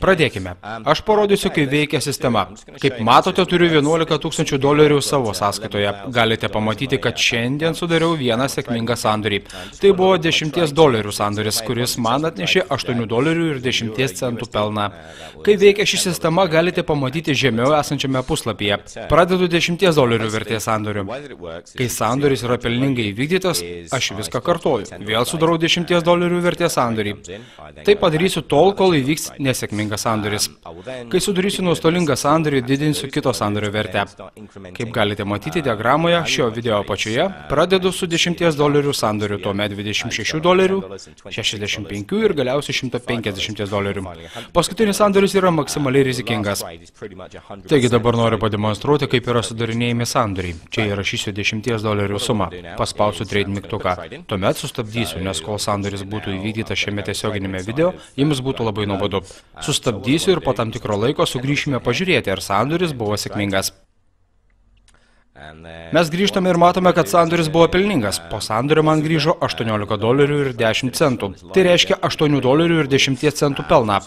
Pradėkime. Aš parodysiu, kaip veikia sistema. Kaip matote, turiu $11 000 savo sąskaitoje. Galite pamatyti, kad šiandien sudariau vieną sėkmingą sandorį. Tai buvo $10 sandoris, kuris man atnešė $8.10 pelną. Kaip veikia ši sistema, galite pamatyti žemiau esančiame puslapyje. Pradedu $10 vertės sandoriu. Kai sandoris yra pelningai įvykdytas, aš viską kartoju. Vėl sudarau $10 vertės sandorį. Tai padarysiu tol, kol įvyks nesėkmingas sandoris. Kai sudarysiu nuostolingą sandorį, didinsiu kito sandorio vertę. Kaip galite matyti diagramoje, šio video apačioje pradedu su $10 sandoriu, tuomet $26, 65 ir galiausiai $150. Paskutinis sandoris yra maksimaliai rizikingas. Taigi dabar noriu pademonstruoti, kaip yra sudarinėjami sandoriai. Čia įrašysiu $10 sumą. Paspausiu trade mygtuką. Tuomet sustabdysiu, nes kol sandoris būtų įvykdytas šiame tiesioginėme video, jums būtų labai nuobodu. Sustabdysiu ir po tam tikro laiko sugrįšime pažiūrėti, ar sandoris buvo sėkmingas. Mes grįžtame ir matome, kad sandoris buvo pelningas. Po sandorio man grįžo $18.10. Tai reiškia $8.10 pelną.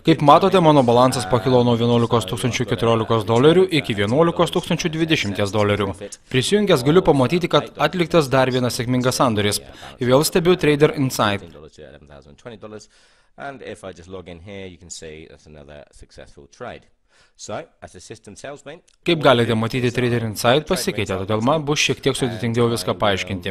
Kaip matote, mano balansas pakilo nuo $11 iki $11 Prisijungęs galiu pamatyti, kad atliktas dar vienas sėkmingas sandoris. Vėl stebiu Trader Insight. Kaip galite matyti, Trader Insight pasikeitė, todėl man bus šiek tiek sudėtingiau viską paaiškinti.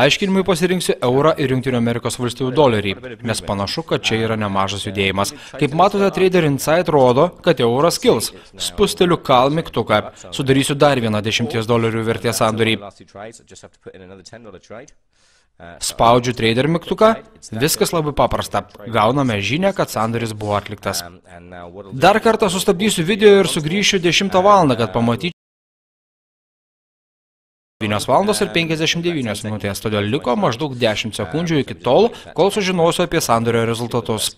Aiškinimui pasirinksiu eurą ir Jungtinių Amerikos valstijų dolerį, nes panašu, kad čia yra nemažas judėjimas. Kaip matote, Trader Insight rodo, kad euras kils. Spusteliu call mygtuką. Sudarysiu dar vieną $10 vertės sandorį. Spaudžiu trader mygtuką, viskas labai paprasta. Gauname žinią, kad sandoris buvo atliktas. Dar kartą sustabdysiu video ir sugrįšiu 10 valandą, kad pamatyčiau 9:59 minutės, todėl liko maždaug 10 sekundžių iki tol, kol sužinosiu apie sandorio rezultatus.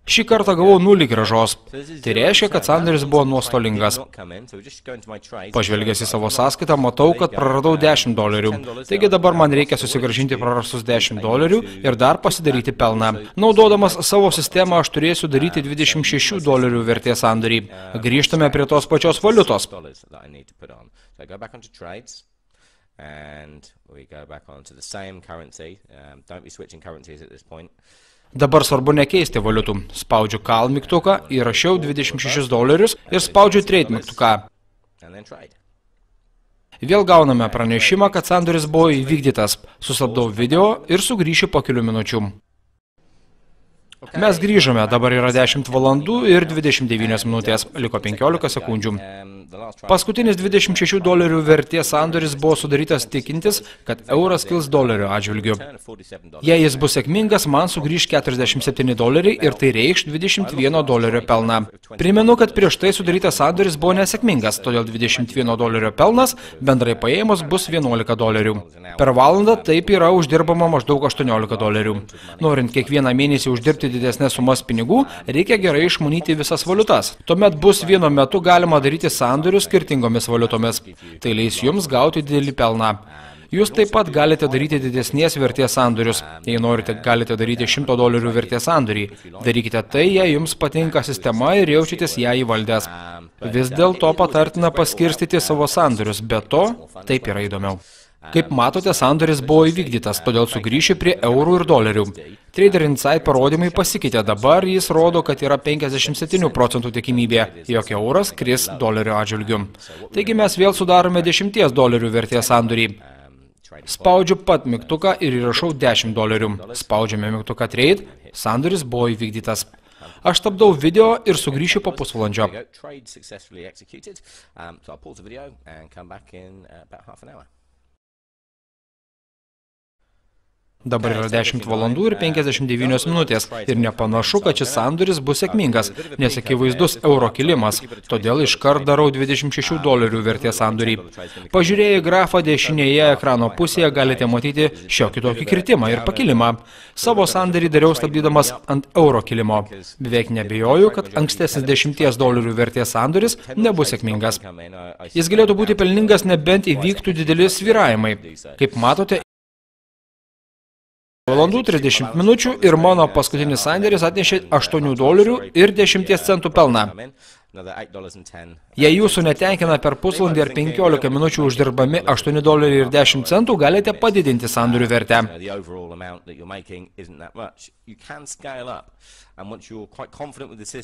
Šį kartą gavau 0 grąžos. Tai reiškia, kad sandoris buvo nuostolingas. Pažvelgęs į savo sąskaitą, matau, kad praradau $10. Taigi dabar man reikia susigrąžinti prarastus $10 ir dar pasidaryti pelną. Naudodamas savo sistemą, aš turėsiu daryti $26 vertės sandorį. Grįžtame prie tos pačios valiutos. Dabar svarbu nekeisti valiutų. Spaudžiu call mygtuką, įrašiau $26 ir spaudžiu trade mygtuką. Vėl gauname pranešimą, kad sandoris buvo įvykdytas. Sustabdau video ir sugrįšiu po kelių minučių. Mes grįžome, dabar yra 10 valandų ir 29 minutės, liko 15 sekundžių. Paskutinis $26 vertės sandoris buvo sudarytas tikintis, kad euras kils dolerio atžvilgiu. Jei jis bus sėkmingas, man sugrįž $47 ir tai reikš $21 pelną. Primenu, kad prieš tai sudarytas sandoris buvo nesėkmingas, todėl $21 pelnas bendrai paėmus bus $11. Per valandą taip yra uždirbama maždaug $18. Norint kiekvieną mėnesį uždirbti didesnės sumas pinigų, reikia gerai išmanyti visas valiutas. Tuomet bus vienu metu galima daryti sandorius skirtingomis valiutomis. Tai leis jums gauti didelį pelną. Jūs taip pat galite daryti didesnės vertės sandorius. Jei norite, galite daryti $100 vertės sandorį. Darykite tai, jei jums patinka sistema ir jaučiatės ją įvaldęs. Vis dėlto patartina paskirstyti savo sandorius, be to, taip yra įdomiau. Kaip matote, sandoris buvo įvykdytas, todėl sugrįšiu prie eurų ir dolerių. Trader Insight parodymai pasikeitė, dabar jis rodo, kad yra 57% tikimybė, jog euras kris dolerio atžvilgiu. Taigi mes vėl sudarome $10 vertės sandorį. Spaudžiu pat mygtuką ir įrašau $10. Spaudžiame mygtuką trade, sandoris buvo įvykdytas. Aš stabdau video ir sugrįšiu po pusvalandžio. Dabar yra 10 valandų ir 59 minutės ir nepanašu, kad šis sandoris bus sėkmingas, nes akivaizdus euro kilimas, todėl iškart darau $26 vertės sandorį. Pažiūrėję grafą dešinėje ekrano pusėje galite matyti šiokį tokį kritimą ir pakilimą. Savo sandorį dariau stabdydamas ant euro kilimo. Beveik nebejoju, kad ankstesnis $10 vertės sandoris nebus sėkmingas. Jis galėtų būti pelningas nebent įvyktų dideli svyravimai. Kaip matote, valandų 30 minučių ir mano paskutinis sanderis atnešė $8 ir 10 centų pelną. Jei jūsų netenkina per pusvalandį ar 15 minučių uždirbami $8 ir 10 centų, galite padidinti sandorių vertę.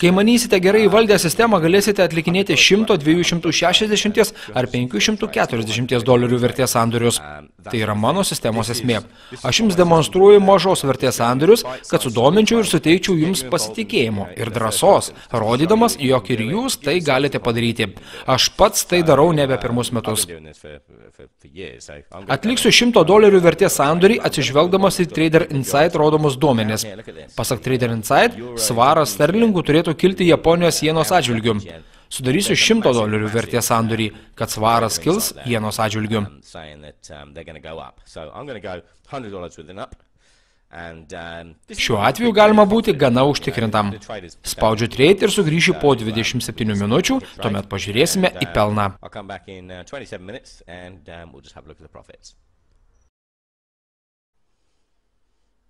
Kai manysite gerai įvaldę sistemą, galėsite atlikinėti $100, 260 ar $540 vertės sandorius. Tai yra mano sistemos esmė. Aš jums demonstruoju mažos vertės sandorius, kad sudominčiau ir suteikčiau jums pasitikėjimo ir drąsos, rodydamas, jog ir jūs tai galite padaryti. Aš pats tai darau nebe pirmus metus. Atliksiu $100 vertės sandorį atsižvelgdamas į Trader Insight rodomus duomenis. Pasak Trader Insight, svaras sterlingų turėtų kilti Japonijos jenos atžvilgiu. Sudarysiu $100 vertės sandorį, kad svaras kils jenos atžvilgiu. Šiuo atveju galima būti gana užtikrintam. Spaudžiu trade ir sugrįšiu po 27 minučių, tuomet pažiūrėsime į pelną.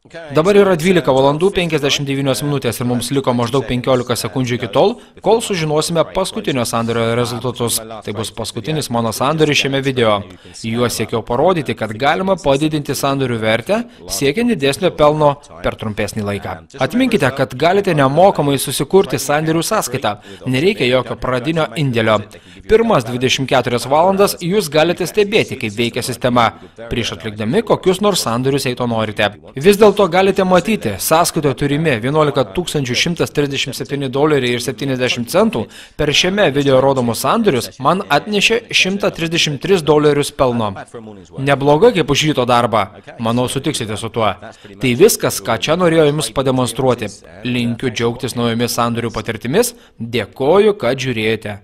Dabar yra 12 valandų 59 minutės ir mums liko maždaug 15 sekundžių iki tol, kol sužinosime paskutinio sandorio rezultatus. Tai bus paskutinis mano sandoris šiame video. Juo siekiau parodyti, kad galima padidinti sandorių vertę, siekiant didesnio pelno per trumpesnį laiką. Atminkite, kad galite nemokamai susikurti sandorių sąskaitą. Nereikia jokio pradinio indėlio. Pirmas 24 valandas jūs galite stebėti, kaip veikia sistema, prieš atlikdami kokius nors sandorius, jei to norite. Vis dėlto galite matyti, sąskaitoje turimi $11 137 ir 70 centų, per šiame video rodomus sandorius man atnešė $133 pelno. Nebloga kaip už ryto darbą, manau sutiksite su tuo. Tai viskas, ką čia norėjau jums pademonstruoti. Linkiu džiaugtis naujomis sandorių patirtimis, dėkoju, kad žiūrėjote.